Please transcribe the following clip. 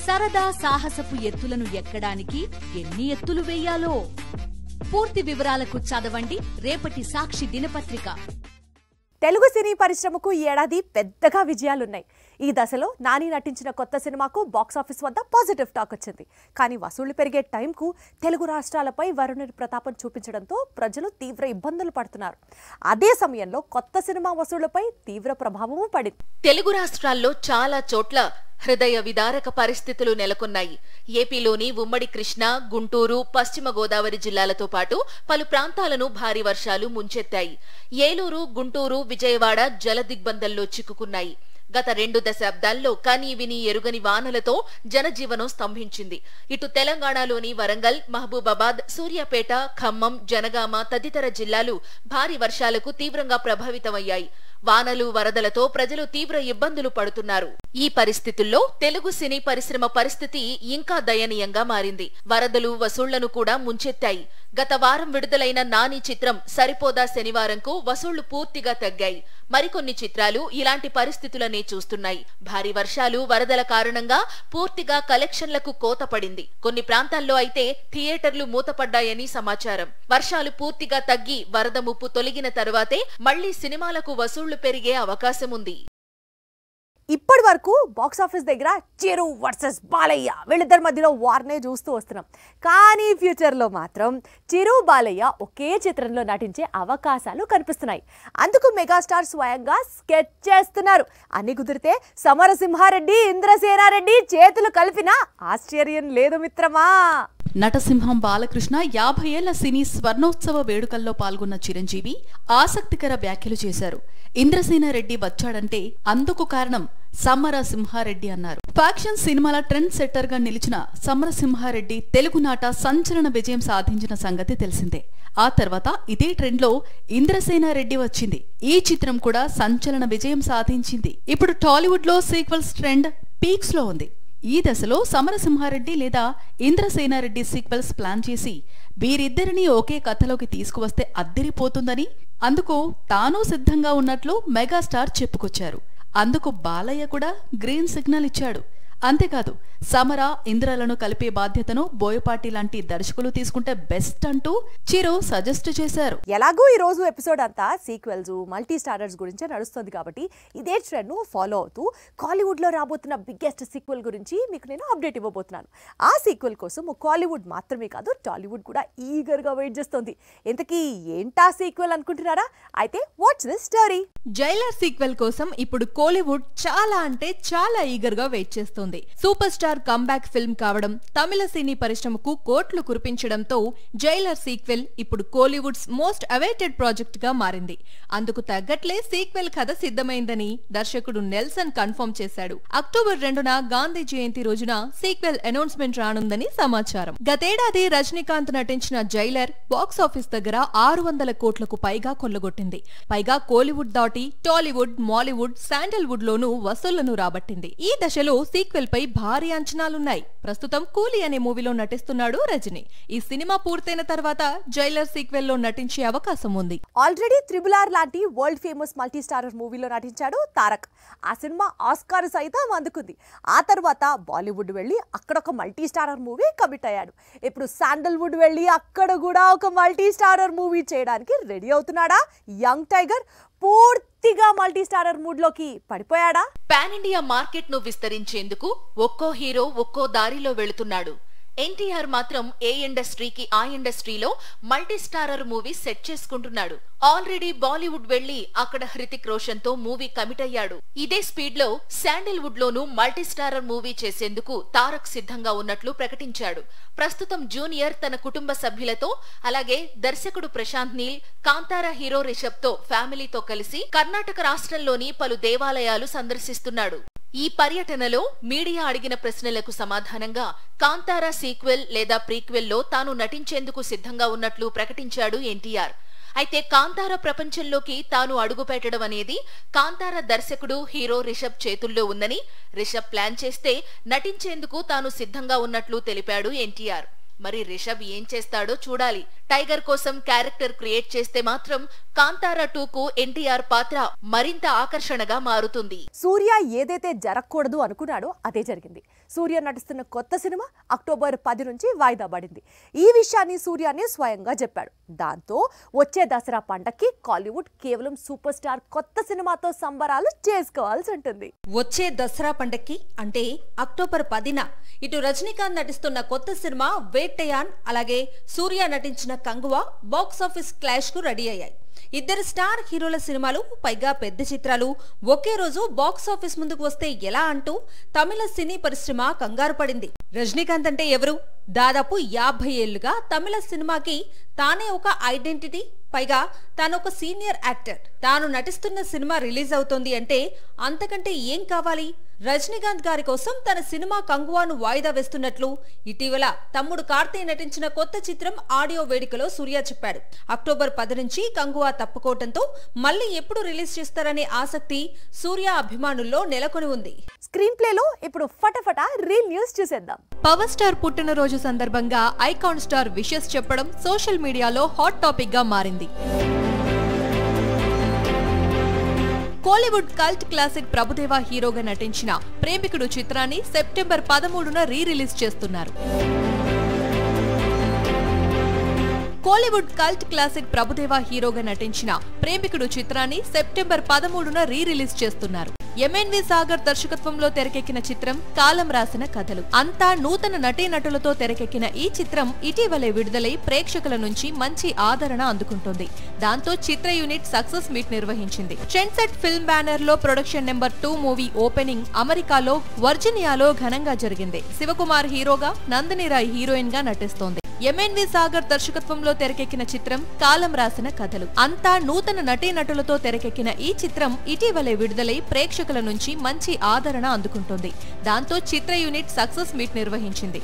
సరదా సాహసపు ఎత్తులను ఎక్కడానికి ఎన్ని ఎత్తులు వేయాలో పూర్తి వివరాలకు చదవండి రేపటి సాక్షి దినపత్రిక. తెలుగు సినీ పరిశ్రమకు ఈ ఏడాది పెద్దగా విజయాలున్నాయి. ఈ దశలో నాని నటించిన కొత్త సినిమాకు బాక్సాఫీస్ వద్ద పాజిటివ్ టాక్ వచ్చింది. కానీ వసూళ్లు పెరిగే టైంకు తెలుగు రాష్ట్రాలపై వరుణుడి ప్రతాపం చూపించడంతో ప్రజలు తీవ్ర ఇబ్బందులు పడుతున్నారు. అదే సమయంలో కొత్త సినిమా వసూళ్లపై తీవ్ర ప్రభావము పడింది. తెలుగు రాష్ట్రాల్లో చాలా చోట్ల హృదయ విదారక పరిస్థితులు నెలకొన్నాయి. ఏపీలోని ఉమ్మడి కృష్ణా, గుంటూరు, పశ్చిమ గోదావరి జిల్లాలతో పాటు పలు ప్రాంతాలను భారీ వర్షాలు ముంచెత్తాయి. ఏలూరు, గుంటూరు, విజయవాడ జలదిగ్బంధంలో చిక్కుకున్నాయి. గత 2 దశాబ్దాల్లో కనీ విని ఎరుగని వానలతో జనజీవనం స్తంభించింది. ఇటు తెలంగాణలోని వరంగల్, మహబూబాబాద్, సూర్యాపేట, ఖమ్మం, జనగామ తదితర జిల్లాలు భారీ వర్షాలకు తీవ్రంగా ప్రభావితమయ్యాయి. వానలు, వరదలతో ప్రజలు తీవ్ర ఇబ్బందులు పడుతున్నారు. ఈ పరిస్థితుల్లో తెలుగు సినీ పరిశ్రమ పరిస్థితి ఇంకా దయనీయంగా మారింది. వరదలు వసూళ్లను కూడా ముంచెత్తాయి. గత వారం విడుదలైన నాని చిత్రం సరిపోదా శనివారంకు వసూళ్లు పూర్తిగా తగ్గాయి. మరికొన్ని చిత్రాలు ఇలాంటి పరిస్థితులనే చూస్తున్నాయి. భారీ వర్షాలు, వరదల కారణంగా పూర్తిగా కలెక్షన్లకు కోత పడింది. కొన్ని ప్రాంతాల్లో అయితే థియేటర్లు మూతపడ్డాయని సమాచారం. వర్షాలు పూర్తిగా తగ్గి వరద ముప్పు తొలగిన తరువాతే మళ్లీ సినిమాలకు వసూళ్లు పెరిగే అవకాశం ఉంది. ఇప్పటి వరకు బాక్సాఫీస్ దగ్గర చిరు వర్సెస్ బాలయ్య వీళ్ళిద్దరి మధ్యలో వార్నే చూస్తూ వస్తున్నాం. కానీ ఫ్యూచర్లో మాత్రం చిరు, బాలయ్య ఒకే చిత్రంలో నటించే అవకాశాలు కనిపిస్తున్నాయి. అందుకు మెగాస్టార్ స్వయంగా స్కెచ్ చేస్తున్నారు. అన్ని కుదిరితే సమరసింహారెడ్డి, ఇంద్రసేనారెడ్డి చేతులు కలిపినా ఆశ్చర్యం లేదు మిత్రమా. నటసింహం బాలకృష్ణ 50 ఏళ్ల సినీ స్వర్ణోత్సవ వేడుకల్లో పాల్గొన్న చిరంజీవి ఆసక్తికర వ్యాఖ్యలు చేశారు. ఇంద్రసేనారెడ్డి వచ్చాడంటే అందుకు కారణం సమరసింహారెడ్డి అన్నారు. ఫ్యాక్షన్ సినిమాల ట్రెండ్ సెట్టర్ గా నిలిచిన సమరసింహారెడ్డి తెలుగునాట సంచలన విజయం సాధించిన సంగతి తెలిసిందే. ఆ తర్వాత ఇదే ట్రెండ్ లో ఇంద్రసేనారెడ్డి వచ్చింది. ఈ చిత్రం కూడా సంచలన విజయం సాధించింది. ఇప్పుడు టాలీవుడ్ లో సీక్వెల్స్ ట్రెండ్ పీక్స్ లో ఉంది. ఈ దశలో సమరసింహారెడ్డి లేదా ఇంద్రసేనారెడ్డి సీక్వెల్స్ ప్లాన్ చేసి వీరిద్దరినీ ఒకే కథలోకి తీసుకువస్తే అద్దిరిపోతుందని, అందుకు తాను సిద్ధంగా ఉన్నట్లు మెగాస్టార్ చెప్పుకొచ్చారు. అందుకు బాలయ్య కూడా గ్రీన్ సిగ్నల్ ఇచ్చాడు. అంతేకాదు, సమర, ఇంద్రలను కలిపే బాధ్యతను బోయపాటి లాంటి దర్శకులు తీసుకుంటే బెస్ట్ అంటూ చిరు సజెస్ట్ చేశారు. ఎలాగో ఈ రోజు ఎపిసోడ్ అంతా సీక్వెల్స్, మల్టీ స్టారర్స్ గురించే నడుస్తుంది కాబట్టి ఇదే ట్రెండ్ ను ఫాలో అవుతూ కాలీవుడ్ లో రాబోతున్న బిగ్గెస్ట్ సీక్వెల్ గురించి మీకు నేను అప్డేట్ ఇవ్వబోతున్నాను. ఆ సీక్వెల్ కోసం కాలీవుడ్ మాత్రమే కాదు, టాలీవుడ్ కూడా ఈగర్ గా వెయిట్ చేస్తోంది. ఇంతకీ ఏంటా సీక్వెల్ అనుకుంటున్నారా? అయితే what's this story. Jailer sequel కోసం ఇప్పుడు కోలీవుడ్ చాలా అంటే చాలా ఈగర్ గా వెయిట్ చేస్తోంది. సూపర్ స్టార్ కంబ్యాక్ ఫిల్మ్ కావడం, తమిళ సినీ పరిశ్రమకు కోట్లు కురిపించడంతో జైలర్ సీక్వెల్ ఇప్పుడు కోలీవుడ్స్ మోస్ట్ అవైటెడ్ ప్రాజెక్ట్ గా మారింది. అందుకు తగ్గట్లే సీక్వెల్ కథ సిద్ధమైందని దర్శకుడు నెల్సన్ కన్ఫర్మ్ చేశాడు. అక్టోబర్ 2న గాంధీ జయంతి రోజున సీక్వెల్ అనౌన్స్మెంట్ రానుందని సమాచారం. గతేడాది రజనీకాంత్ నటించిన జైలర్ బాక్సాఫీస్ దగ్గర 600 కోట్లకు పైగా కొల్లగొట్టింది. పైగా కోలీవుడ్ దాటి టాలీవుడ్, మాలీవుడ్, శాండల్వుడ్ లోనూ వసూళ్లను రాబట్టింది. ఈ దశలో సీక్వెల్ పై భారీ అంచనాలున్నాయి. ప్రస్తుతం కూలీ అనే మూవీలో నటిస్తున్నాడు రజనీ. ఈ సినిమా పూర్తయిన తర్వాత జైలర్ సీక్వెల్ లో నటించే అవకాశం ఉంది. ఆల్రెడీ RRR లాంటి వరల్డ్ ఫేమస్ మల్టీ స్టారర్ మూవీలో నటించాడు తారక్. ఆ సినిమా ఆస్కార్ సైతం అందుకుంది. ఆ తర్వాత బాలీవుడ్ వెళ్లి అక్కడ ఒక మల్టీ స్టారర్ మూవీ కమిట్ అయ్యాడు. ఇప్పుడు శాండల్వుడ్ వెళ్లి అక్కడ కూడా ఒక మల్టీ స్టారర్ మూవీ చేయడానికి రెడీ అవుతున్నాడా యంగ్ టైగర్? పూర్తిగా మల్టీ స్టారర్ మూడ్ లోకి పడిపోయాడా? పాన్ ఇండియా మార్కెట్ ను విస్తరించేందుకు ఒక్కో హీరో ఒక్కో దారిలో వెళుతున్నాడు. ఎన్టీఆర్ మాత్రం ఏ ఇండస్ట్రీకి ఆ ఇండస్ట్రీలో మల్టీ స్టారర్ మూవీ సెట్ చేసుకుంటున్నాడు. ఆల్రెడీ బాలీవుడ్ వెళ్లి అక్కడ హృతిక్ రోషన్ తో మూవీ కమిట్ అయ్యాడు. ఇదే స్పీడ్ లో శాండల్వుడ్ లోనూ మల్టీ స్టారర్ మూవీ చేసేందుకు తారక్ సిద్ధంగా ఉన్నట్లు ప్రకటించాడు. ప్రస్తుతం జూనియర్ తన కుటుంబ సభ్యులతో, అలాగే దర్శకుడు ప్రశాంత్ నీల్, కాంతారా హీరో రిషబ్ తో ఫ్యామిలీతో కలిసి కర్ణాటక రాష్ట్రంలోని పలు దేవాలయాలు సందర్శిస్తున్నాడు. ఈ పర్యటనలో మీడియా అడిగిన ప్రశ్నలకు సమాధానంగా కాంతారా సీక్వెల్ లేదా ప్రీక్వెల్ లో తాను నటించేందుకు సిద్ధంగా ఉన్నట్లు ప్రకటించాడు ఎన్టీఆర్. అయితే కాంతారా ప్రపంచంలోకి తాను అడుగుపెట్టడం అనేది కాంతారా దర్శకుడు హీరో రిషబ్ చేతుల్లో ఉందని, రిషబ్ ప్లాన్ చేస్తే నటించేందుకు తాను సిద్ధంగా ఉన్నట్లు తెలిపాడు ఎన్టీఆర్. మరి రిషబ్ ఏం చేస్తాడో చూడాలి. టైగర్ కోసం క్యారెక్టర్ క్రియేట్ చేస్తే మాత్రం కాంతారా 2కు ఎన్టీఆర్ పాత్ర మరింత ఆకర్షణగా మారుతుంది. సూర్య ఏదైతే జరగకూడదు అనుకున్నాడో అదే జరిగింది. సూర్య నటిస్తున్న కొత్త సినిమా అక్టోబర్ 10 నుంచి వాయిదా పడింది. ఈ విషయాన్ని సూర్యనే స్వయంగా చెప్పాడు. దాంతో వచ్చే దసరా పండక్కి కాలీవుడ్ కేవలం సూపర్ స్టార్ కొత్త సినిమాతో సంబరాలు చేసుకోవాల్సి ఉంటుంది. వచ్చే దసరా పండక్కి అంటే అక్టోబర్ 10న ఇటు రజనీకాంత్ నటిస్తున్న కొత్త సినిమా వేట్టయాన్, అలాగే సూర్య నటించిన కంగువా బాక్సాఫీస్ క్లాష్ కు రెడీ అయ్యాయి. ఇద్దరు స్టార్ హీరోల సినిమాలు, పైగా పెద్ద చిత్రాలు ఒకే రోజు బాక్సాఫీస్ ముందుకు వస్తే ఎలా అంటూ తమిళ సినీ పరిశ్రమ కంగారు పడింది. రజనీకాంత్ అంటే ఎవరు? దాదాపు 50 ఏళ్లుగా తమిళ సినిమాకి తానే ఒక ఐడెంటిటీ, పైగా తానొక సీనియర్ యాక్టర్. తాను నటిస్తున్న సినిమా రిలీజ్ అవుతోంది అంటే అంతకంటే ఏం కావాలి? రజనీకాంత్ గారి కోసం తన సినిమా కంగువాను వాయిదా వేస్తున్నట్లు ఇటీవల తమ్ముడు కార్తీక్ నటించిన కొత్త చిత్రం ఆడియో వేడుకలో సూర్య చెప్పాడు. అక్టోబర్ 10 నుంచి కంగువా తప్పుకోవడంతో మళ్ళీ ఎప్పుడు రిలీజ్ చేస్తారనే ఆసక్తి సూర్య అభిమానుల్లో నెలకొని ఉంది. స్క్రీన్ ప్లేలో ఇప్పుడు ఫటాఫటా రీల్ న్యూస్ చూసేద్దాం. పవర్ స్టార్ పుట్టినరోజు సందర్భంగా ఐకాన్ స్టార్ విషెస్ చెప్పడం సోషల్ మీడియాలో హాట్ టాపిక్ గా మారింది. కోలీవుడ్ కల్ట్ క్లాసిక్ ప్రభుదేవా హీరోగా నటించిన ప్రేమికుడు చిత్రాన్ని సెప్టెంబర్ 13న రిలీజ్ చేస్తున్నారు. కోలీవుడ్ కల్ట్ క్లాసిక్ ప్రభుదేవా హీరోగా నటించిన ప్రేమికుడు చిత్రాన్ని సెప్టెంబర్ 13న రిలీజ్ చేస్తున్నారు. ఎంఎన్వి సాగర్ దర్శకత్వంలో తెరకెక్కిన చిత్రం కాలం రాసిన కథలు. అంతా నూతన నటీనటులతో తెరకెక్కిన ఈ చిత్రం ఇటీవలే విడుదలై ప్రేక్షకుల నుంచి మంచి ఆదరణ అందుకుంటోంది. దాంతో చిత్ర యూనిట్ సక్సెస్ మీట్ నిర్వహించింది. ట్రెండ్సెట్ ఫిల్మ్ బ్యానర్ లో ప్రొడక్షన్ నెంబర్ 2 మూవీ ఓపెనింగ్ అమెరికాలో వర్జీనియాలో ఘనంగా జరిగింది. శివకుమార్ హీరోగా, నందిని రాయ్ హీరోయిన్ గా నటిస్తోంది. ఎంఎన్వి సాగర్ దర్శకత్వంలో తెరకెక్కిన చిత్రం కాలం రాసిన కథలు. అంతా నూతన నటీనటులతో తెరకెక్కిన ఈ చిత్రం ఇటీవలే విడుదలై ప్రేక్షకుల నుంచి మంచి ఆదరణ అందుకుంటోంది. దాంతో చిత్ర యూనిట్ సక్సెస్ మీట్ నిర్వహించింది.